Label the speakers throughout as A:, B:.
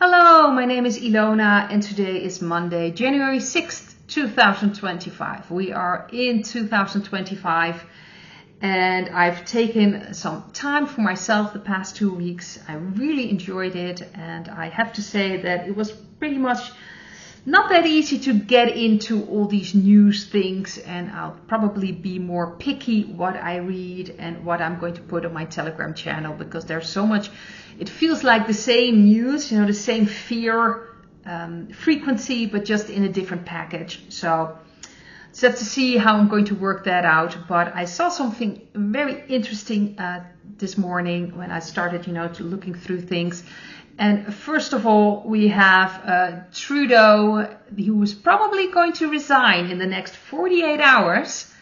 A: Hello, my name is Ilona and today is Monday, January 6th, 2025. We are in 2025 and I've taken some time for myself the past 2 weeks. I really enjoyed it and I have to say that it was pretty much not that easy to get into all these news things, and I'll probably be more picky what I read and what I'm going to put on my Telegram channel, because there's so much, it feels like the same news, the same fear frequency, but just in a different package. So just have to see how I'm going to work that out. But I saw something very interesting this morning when I started, looking through things. And first of all, we have Trudeau, who is probably going to resign in the next 48 hours.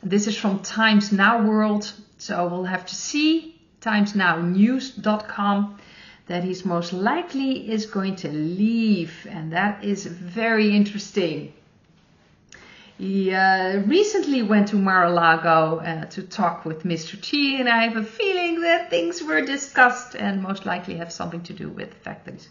A: This is from Times Now World, so we'll have to see, timesnownews.com, that he's most likely is going to leave, and that is very interesting. He recently went to Mar-a-Lago to talk with Mr. T, and I have a feeling that things were discussed and most likely have something to do with the fact that he's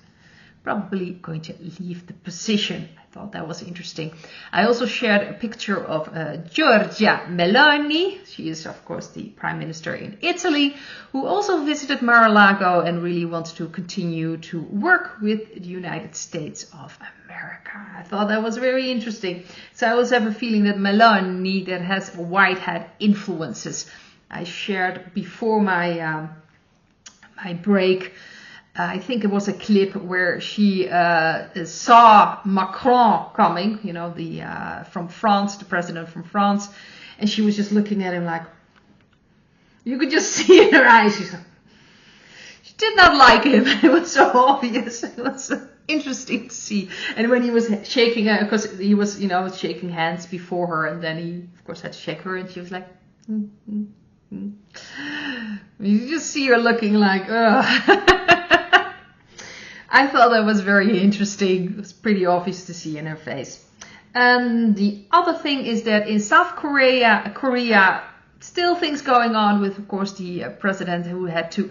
A: probably going to leave the position. I thought that was interesting. I also shared a picture of Giorgia Meloni. She is, of course, the Prime Minister in Italy, who also visited Mar-a-Lago and really wants to continue to work with the United States of America. I thought that was very interesting. So I also have a feeling that Meloni, that has white hat influences. I shared before my my break, I think it was a clip where she saw Macron coming, from France, the president from France, and she was just looking at him like, you could just see in her eyes, she did not like him. It was so obvious. It was interesting to see. And when he was shaking her, because he was, shaking hands before her, and then he, of course, had to shake her, and she was like, You just see her looking like, ugh. I thought that was very interesting. It was pretty obvious to see in her face. The other thing is that in South Korea, still things going on with, of course, the president who had to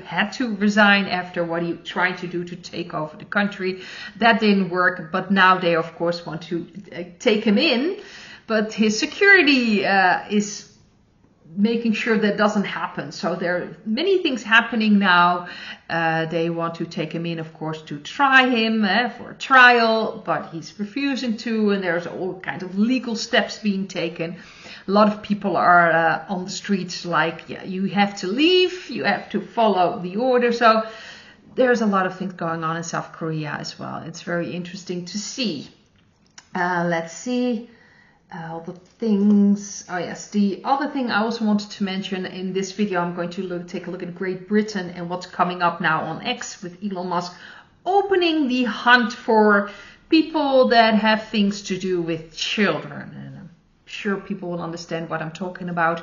A: resign after what he tried to do to take over the country. That didn't work, but now they, of course, want to take him in. But his security is making sure that doesn't happen. So there are many things happening now. They want to take him in, of course, to try him for a trial, but he's refusing to, and there's all kinds of legal steps being taken. A lot of people are on the streets like, yeah, you have to leave, you have to follow the order. So there's a lot of things going on in South Korea as well. It's very interesting to see. Let's see. All the things. Oh yes, the other thing I also wanted to mention in this video, I'm going to take a look at Great Britain and what's coming up now on X with Elon Musk opening the hunt for people that have things to do with children. And I'm sure people will understand what I'm talking about.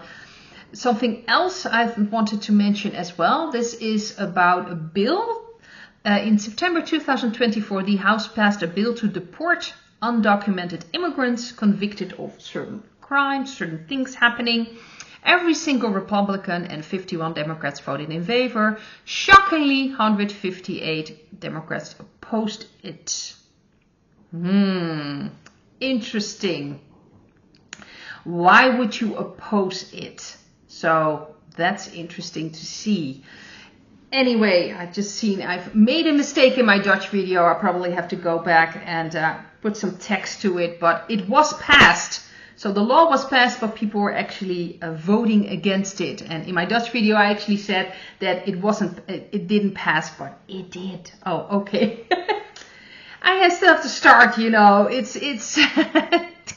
A: Something else I've wanted to mention as well. This is about a bill. In September 2024, the House passed a bill to deport undocumented immigrants convicted of certain crimes, certain things happening. Every single Republican and 51 Democrats voted in favor. Shockingly, 158 Democrats opposed it. Interesting. Why would you oppose it? So that's interesting to see. Anyway, I've made a mistake in my Dutch video. I probably have to go back and put some text to it, but it was passed. So the law was passed, but people were actually voting against it. And in my Dutch video, I actually said that it didn't pass, but it did. Oh, okay. I still have to start, it's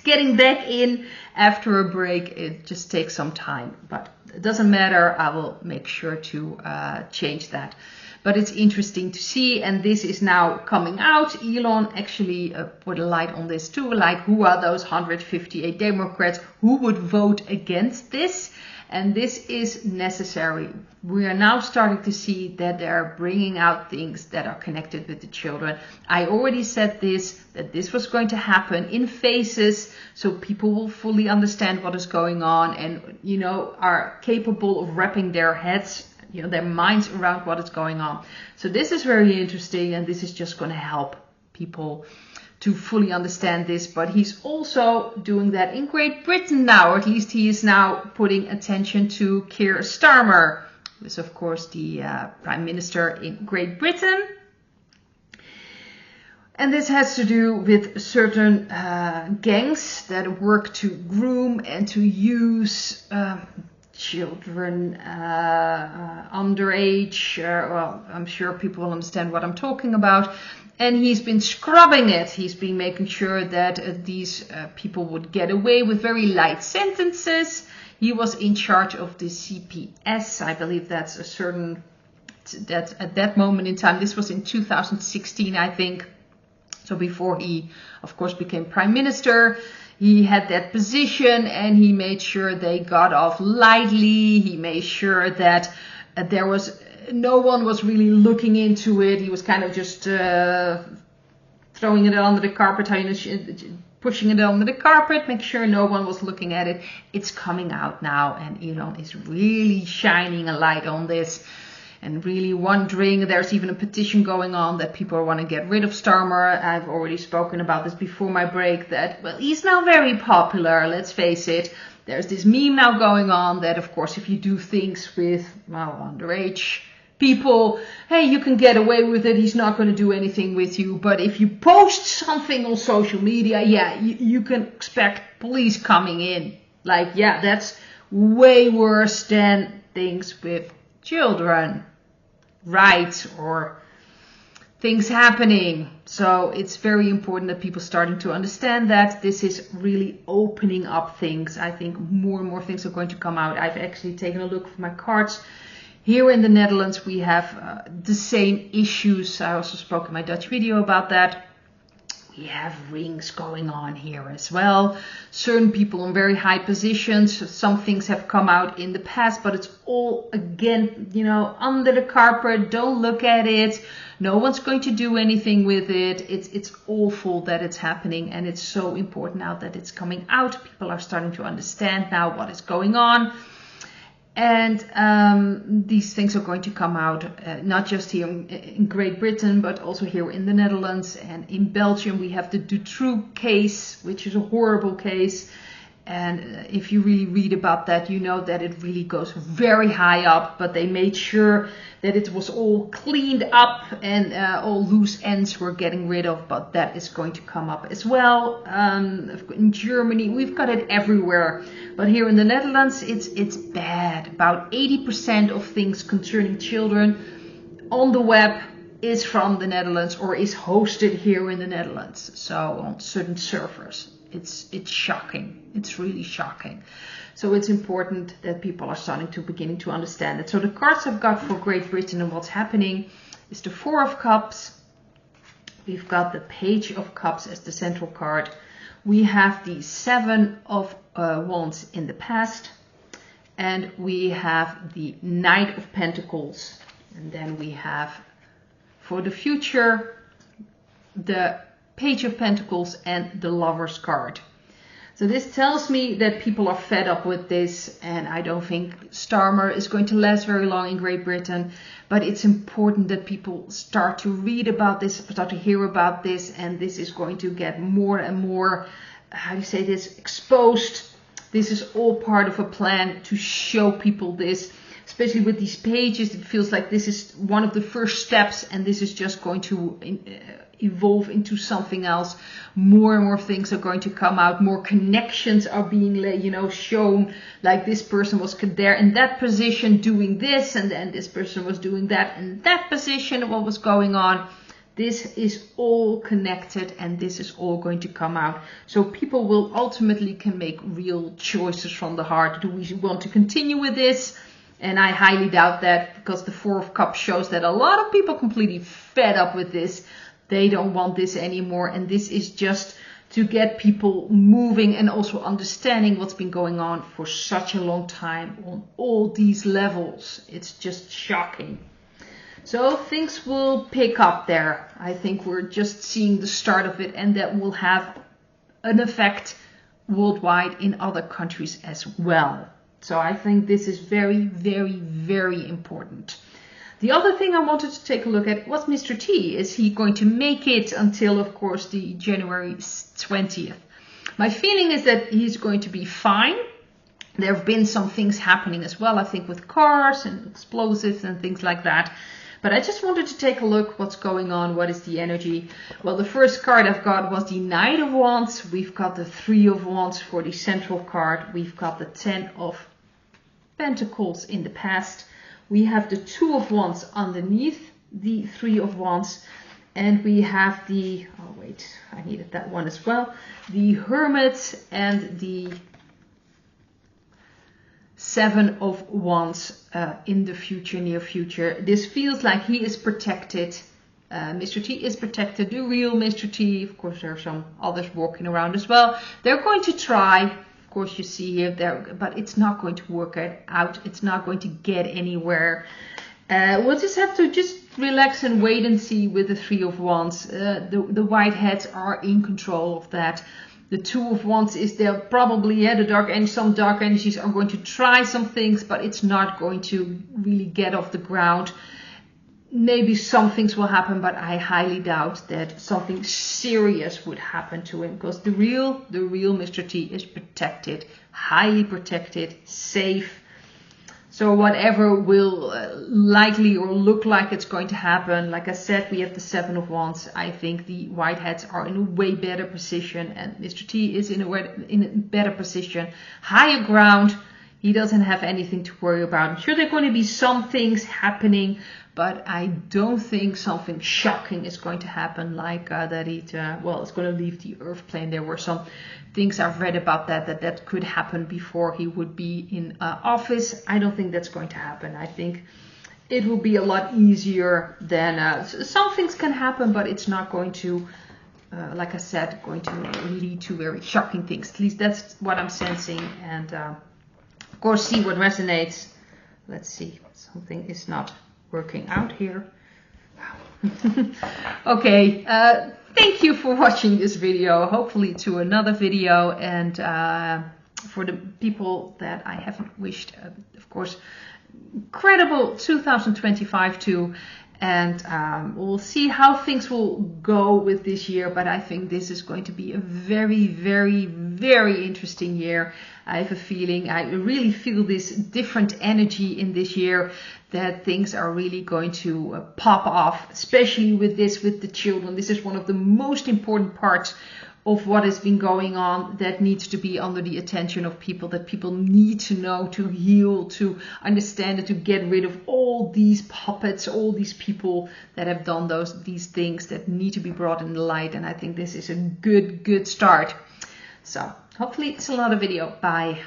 A: getting back in after a break. It just takes some time, but it doesn't matter. I will make sure to change that. But it's interesting to see, and this is now coming out. Elon actually put a light on this too, like who are those 158 Democrats who would vote against this? And this is necessary. We are now starting to see that they are bringing out things that are connected with the children. I already said that this was going to happen in phases, so people will fully understand what is going on and, are capable of wrapping their heads their minds around what is going on. So this is very interesting, and this is just going to help people to fully understand this. But he's also doing that in Great Britain now, or at least he is now putting attention to Keir Starmer, who is of course the Prime Minister in Great Britain. And this has to do with certain gangs that work to groom and to use children underage. Well, I'm sure people will understand what I'm talking about. And he's been scrubbing it. He's been making sure that these people would get away with very light sentences. He was in charge of the CPS. I believe that's that at that moment in time, this was in 2016, I think. So before he, of course, became Prime Minister, he had that position, and he made sure they got off lightly. He made sure that no one was really looking into it. He was kind of just throwing it under the carpet, pushing it under the carpet, make sure no one was looking at it. It's coming out now, and Elon is really shining a light on this. And really wondering, there's even a petition going on that people want to get rid of Starmer. I've already spoken about this before my break, that, well, he's now very popular, let's face it. There's this meme now going on that, of course, if you do things with, well, underage people, hey, you can get away with it, he's not going to do anything with you. But if you post something on social media, yeah, you can expect police coming in. Like, yeah, that's way worse than things with children, right, or things happening. So it's very important that people starting to understand that this is really opening up things. I think more and more things are going to come out. I've actually taken a look for my cards. Here in the Netherlands, we have the same issues. I also spoke in my Dutch video about that. We have rings going on here as well. Certain people in very high positions. Some things have come out in the past, but it's all, again, under the carpet. Don't look at it. No one's going to do anything with it. It's awful that it's happening, and it's so important now that it's coming out. People are starting to understand now what is going on. And these things are going to come out, not just here in Great Britain, but also here in the Netherlands. And in Belgium, we have the Dutroux case, which is a horrible case. And if you really read about that, you know that it really goes very high up. But they made sure that it was all cleaned up and all loose ends were getting rid of. But that is going to come up as well. In Germany, we've got it everywhere. But here in the Netherlands, it's bad. About 80% of things concerning children on the web is from the Netherlands or is hosted here in the Netherlands. So on certain servers. It's shocking. It's really shocking. So it's important that people are beginning to understand it. So the cards I've got for Great Britain and what's happening is the Four of Cups. We've got the Page of Cups as the central card. We have the Seven of Wands in the past. And we have the Knight of Pentacles. And then we have, for the future, the Page of Pentacles and the Lover's card. So this tells me that people are fed up with this, and I don't think Starmer is going to last very long in Great Britain. But it's important that people start to read about this, start to hear about this, and this is going to get more and more, exposed. This is all part of a plan to show people this. Especially with these pages, it feels like this is one of the first steps, and this is just going to evolve into something else. More and more things are going to come out. More connections are being, shown. Like this person was there in that position doing this, and then this person was doing that in that position. What was going on? This is all connected, and this is all going to come out. So people will ultimately can make real choices from the heart. Do we want to continue with this? And I highly doubt that, because the Four of Cups shows that a lot of people completely fed up with this. They don't want this anymore. And this is just to get people moving and also understanding what's been going on for such a long time on all these levels. It's just shocking. So things will pick up there. I think we're just seeing the start of it, and that will have an effect worldwide in other countries as well. So I think this is very, very, very important. The other thing I wanted to take a look at was Mr. T. Is he going to make it until, of course, the January 20th? My feeling is that he's going to be fine. There have been some things happening as well, I think, with cars and explosives and things like that. But I just wanted to take a look what's going on, what is the energy. Well, the first card I've got was the Knight of Wands. We've got the 3 of Wands for the central card. We've got the 10 of Pentacles in the past. We have the 2 of Wands underneath the 3 of Wands. And we have the, oh wait, I needed that one as well. The Hermit and the 7 of Wands in the future, near future. This feels like he is protected. Mr. T is protected. The real Mr. T. Of course, there are some others walking around as well. They're going to try. Of course, you see here, but it's not going to work out. It's not going to get anywhere. We'll just have to just relax and wait and see with the 3 of Wands. The Whiteheads are in control of that. The 2 of Wands is there probably, some dark energies are going to try some things, but it's not going to really get off the ground. Maybe some things will happen, but I highly doubt that something serious would happen to him, because the real Mr. T is protected, highly protected, safe. So whatever will likely or look like it's going to happen, like I said, we have the 7 of Wands. I think the Whiteheads are in a way better position, and Mr. T is in a better position, higher ground. He doesn't have anything to worry about. I'm sure there are going to be some things happening, but I don't think something shocking is going to happen, like that it's going to leave the Earth plane. There were some things I've read about that could happen before he would be in office. I don't think that's going to happen. I think it will be a lot easier than some things can happen, but it's not going to, like I said, going to lead to very shocking things. At least that's what I'm sensing. And of course, see what resonates. Let's see, something is not working out here. Okay, thank you for watching this video. Hopefully to another video, and for the people that I haven't wished, of course, incredible 2025 too. And we'll see how things will go with this year, but I think this is going to be a very, very, very interesting year. I have a feeling, I really feel this different energy in this year, that things are really going to pop off, especially with the children. This is one of the most important parts of what has been going on that needs to be under the attention of people, that people need to know, to heal, to understand it, to get rid of all these puppets, all these people that have done these things that need to be brought in the light. And I think this is a good start. So hopefully it's another video. Bye.